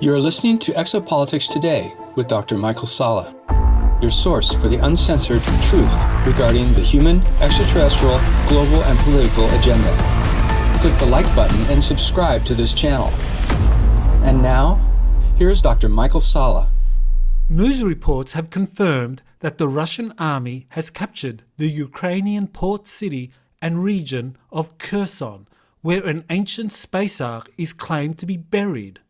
You are listening to Exopolitics Today with Dr. Michael Salla, your source for the uncensored truth regarding the human, extraterrestrial, global, and political agenda. Click the like button and subscribe to this channel. And now, here's Dr. Michael Salla. News reports have confirmed that the Russian army has captured the Ukrainian port city and region of Kherson, where an ancient space ark is claimed to be buried.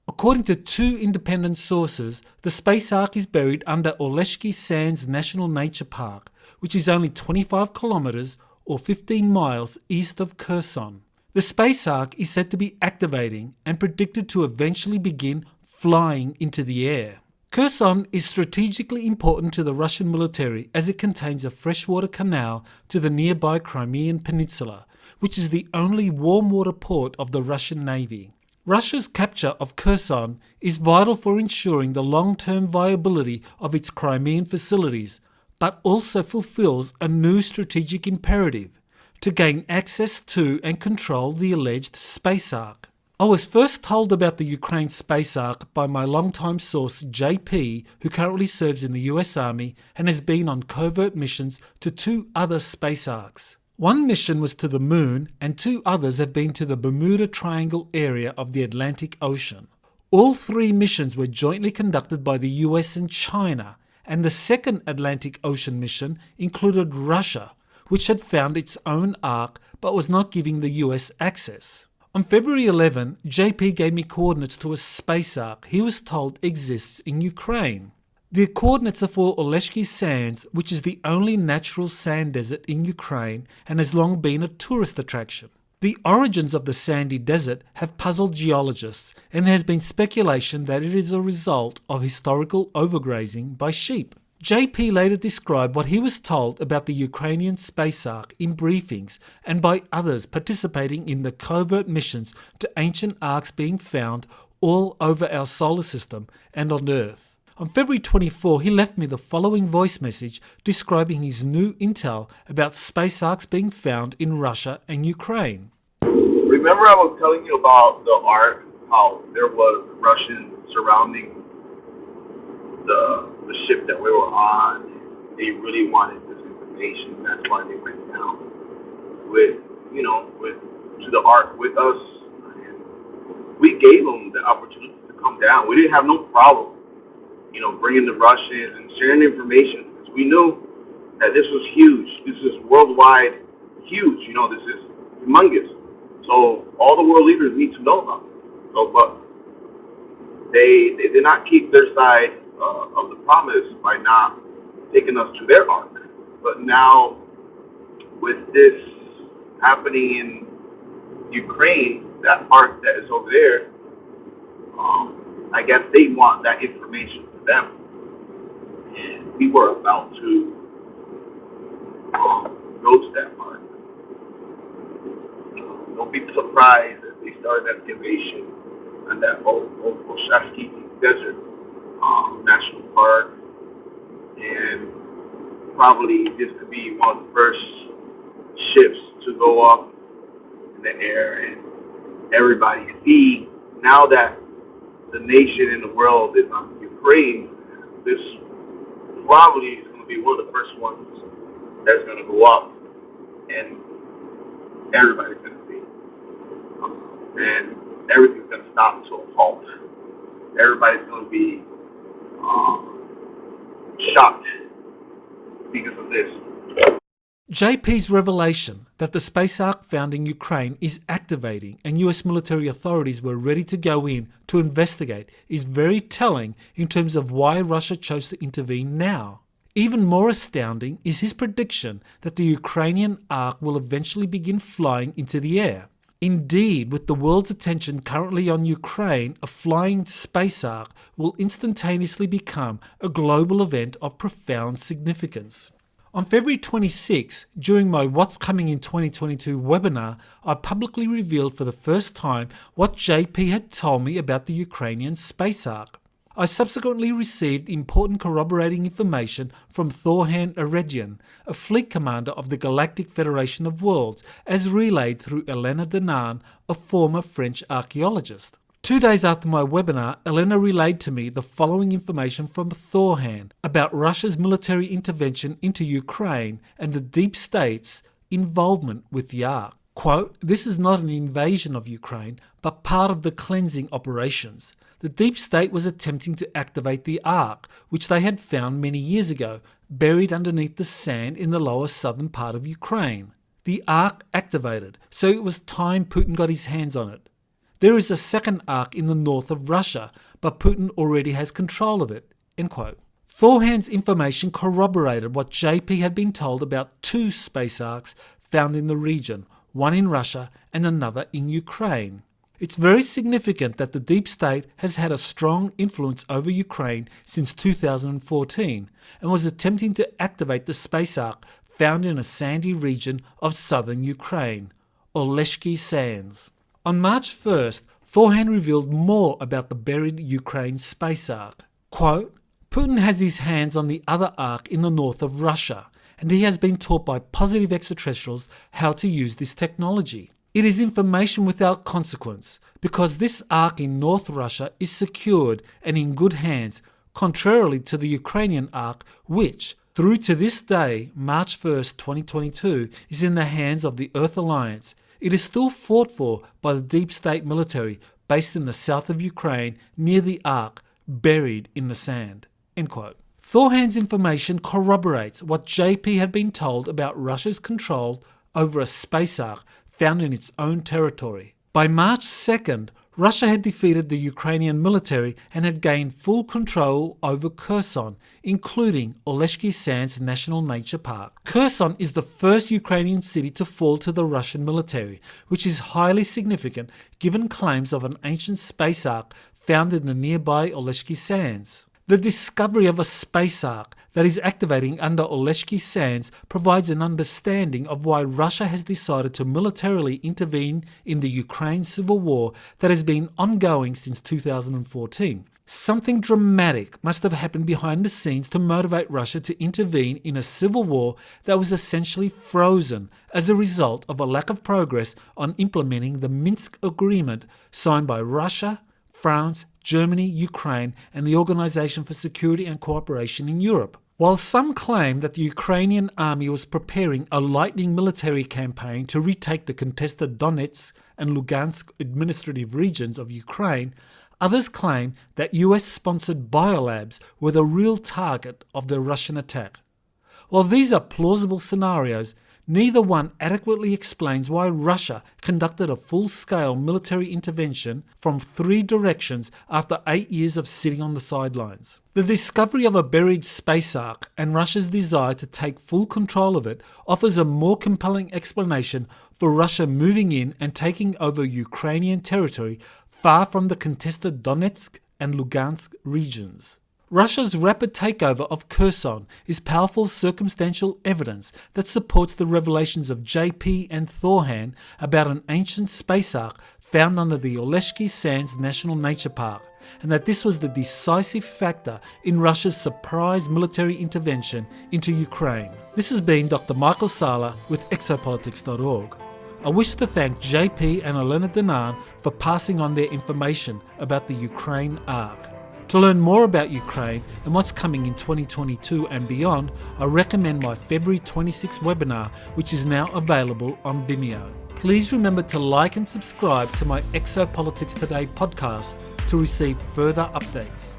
According to two independent sources, the space ark is buried under Oleshki Sands National Nature Park, which is only 25 kilometers or 15 miles east of Kherson. The space ark is said to be activating and predicted to eventually begin flying into the air. Kherson is strategically important to the Russian military as it contains a freshwater canal to the nearby Crimean Peninsula, which is the only warm water port of the Russian Navy. Russia's capture of Kherson is vital for ensuring the long-term viability of its Crimean facilities, but also fulfills a new strategic imperative: to gain access to and control the alleged space ark. I was first told about the Ukraine space ark by my longtime source JP, who currently serves in the US Army and has been on covert missions to two other space arks. One mission was to the moon and two others have been to the Bermuda Triangle area of the Atlantic Ocean. All three missions were jointly conducted by the US and China, and the second Atlantic Ocean mission included Russia, which had found its own ark but was not giving the US access. On February 11, JP gave me coordinates to a space ark he was told exists in Ukraine. The coordinates are for Oleshki Sands, which is the only natural sand desert in Ukraine and has long been a tourist attraction. The origins of the sandy desert have puzzled geologists, and there has been speculation that it is a result of historical overgrazing by sheep. JP later described what he was told about the Ukrainian space ark in briefings and by others participating in the covert missions to ancient arks being found all over our solar system and on Earth. On February 24, he left me the following voice message describing his new intel about space arks being found in Russia and Ukraine. Remember I was telling you about the ark, how there was Russians surrounding the ship that we were on. They really wanted this information. That's why they went down to the ark with us. And we gave them the opportunity to come down. We didn't have no problem, bringing the Russians and sharing the information, because we knew that this was huge. This is worldwide huge. This is humongous. So all the world leaders need to know about it. So, but they did not keep their side of the promise by not taking us to their ark. But now, with this happening in Ukraine, that ark that is over there, I guess they want that information for them. And we were about to go to that ark. Don't be surprised if they start an excavation on that Oshasky Desert National Park, and probably this could be one of the first ships to go up in the air, and everybody see now that the nation in the world is on Ukraine. This probably is going to be one of the first ones that's going to go up, and everybody's going to see, and everything's going to stop to a halt. Everybody's going to be shocked because of this. JP's revelation that the space ark found in Ukraine is activating and US military authorities were ready to go in to investigate is very telling in terms of why Russia chose to intervene now. Even more astounding is his prediction that the Ukrainian ark will eventually begin flying into the air. Indeed, with the world's attention currently on Ukraine, a flying space ark will instantaneously become a global event of profound significance. On February 26, during my What's Coming in 2022 webinar, I publicly revealed for the first time what JP had told me about the Ukrainian space ark. I subsequently received important corroborating information from Thorhan Eregian, a fleet commander of the Galactic Federation of Worlds, as relayed through Elena Danan, a former French archaeologist. 2 days after my webinar, Elena relayed to me the following information from Thorhan about Russia's military intervention into Ukraine and the deep state's involvement with the Ark. Quote, "This is not an invasion of Ukraine, but part of the cleansing operations. The deep state was attempting to activate the Ark, which they had found many years ago, buried underneath the sand in the lower southern part of Ukraine. The Ark activated, so it was time Putin got his hands on it. There is a second Ark in the north of Russia, but Putin already has control of it." End quote. Thorhan's information corroborated what JP had been told about 2 space arcs found in the region, one in Russia and another in Ukraine. It's very significant that the deep state has had a strong influence over Ukraine since 2014 and was attempting to activate the space arc found in a sandy region of southern Ukraine, Oleshki Sands. On March 1st, Thorhan revealed more about the buried Ukraine space arc. Quote, "Putin has his hands on the other arc in the north of Russia, and he has been taught by positive extraterrestrials how to use this technology. It is information without consequence, because this arc in North Russia is secured and in good hands, contrarily to the Ukrainian arc, which, through to this day, March 1st, 2022, is in the hands of the Earth Alliance. It is still fought for by the deep state military based in the south of Ukraine near the arc, buried in the sand." End quote. Thorhan's information corroborates what JP had been told about Russia's control over a space arc found in its own territory. By March 2nd, Russia had defeated the Ukrainian military and had gained full control over Kherson, including Oleshki Sands National Nature Park. Kherson is the first Ukrainian city to fall to the Russian military, which is highly significant given claims of an ancient space arc found in the nearby Oleshki Sands. The discovery of a space arc that is activating under Oleshki Sands provides an understanding of why Russia has decided to militarily intervene in the Ukraine civil war that has been ongoing since 2014. Something dramatic must have happened behind the scenes to motivate Russia to intervene in a civil war that was essentially frozen as a result of a lack of progress on implementing the Minsk Agreement signed by Russia, France, Germany, Ukraine, and the Organization for Security and Cooperation in Europe. While some claim that the Ukrainian army was preparing a lightning military campaign to retake the contested Donetsk and Lugansk administrative regions of Ukraine, others claim that US-sponsored biolabs were the real target of the Russian attack. While these are plausible scenarios, neither one adequately explains why Russia conducted a full-scale military intervention from 3 directions after 8 years of sitting on the sidelines. The discovery of a buried space arc and Russia's desire to take full control of it offers a more compelling explanation for Russia moving in and taking over Ukrainian territory far from the contested Donetsk and Lugansk regions. Russia's rapid takeover of Kherson is powerful circumstantial evidence that supports the revelations of JP and Thorhan about an ancient space arc found under the Oleshki Sands National Nature Park, and that this was the decisive factor in Russia's surprise military intervention into Ukraine. This has been Dr. Michael Salla with exopolitics.org. I wish to thank JP and Elena Danan for passing on their information about the Ukraine arc. To learn more about Ukraine and what's coming in 2022 and beyond, I recommend my February 26 webinar, which is now available on Vimeo. Please remember to like and subscribe to my Exopolitics Today podcast to receive further updates.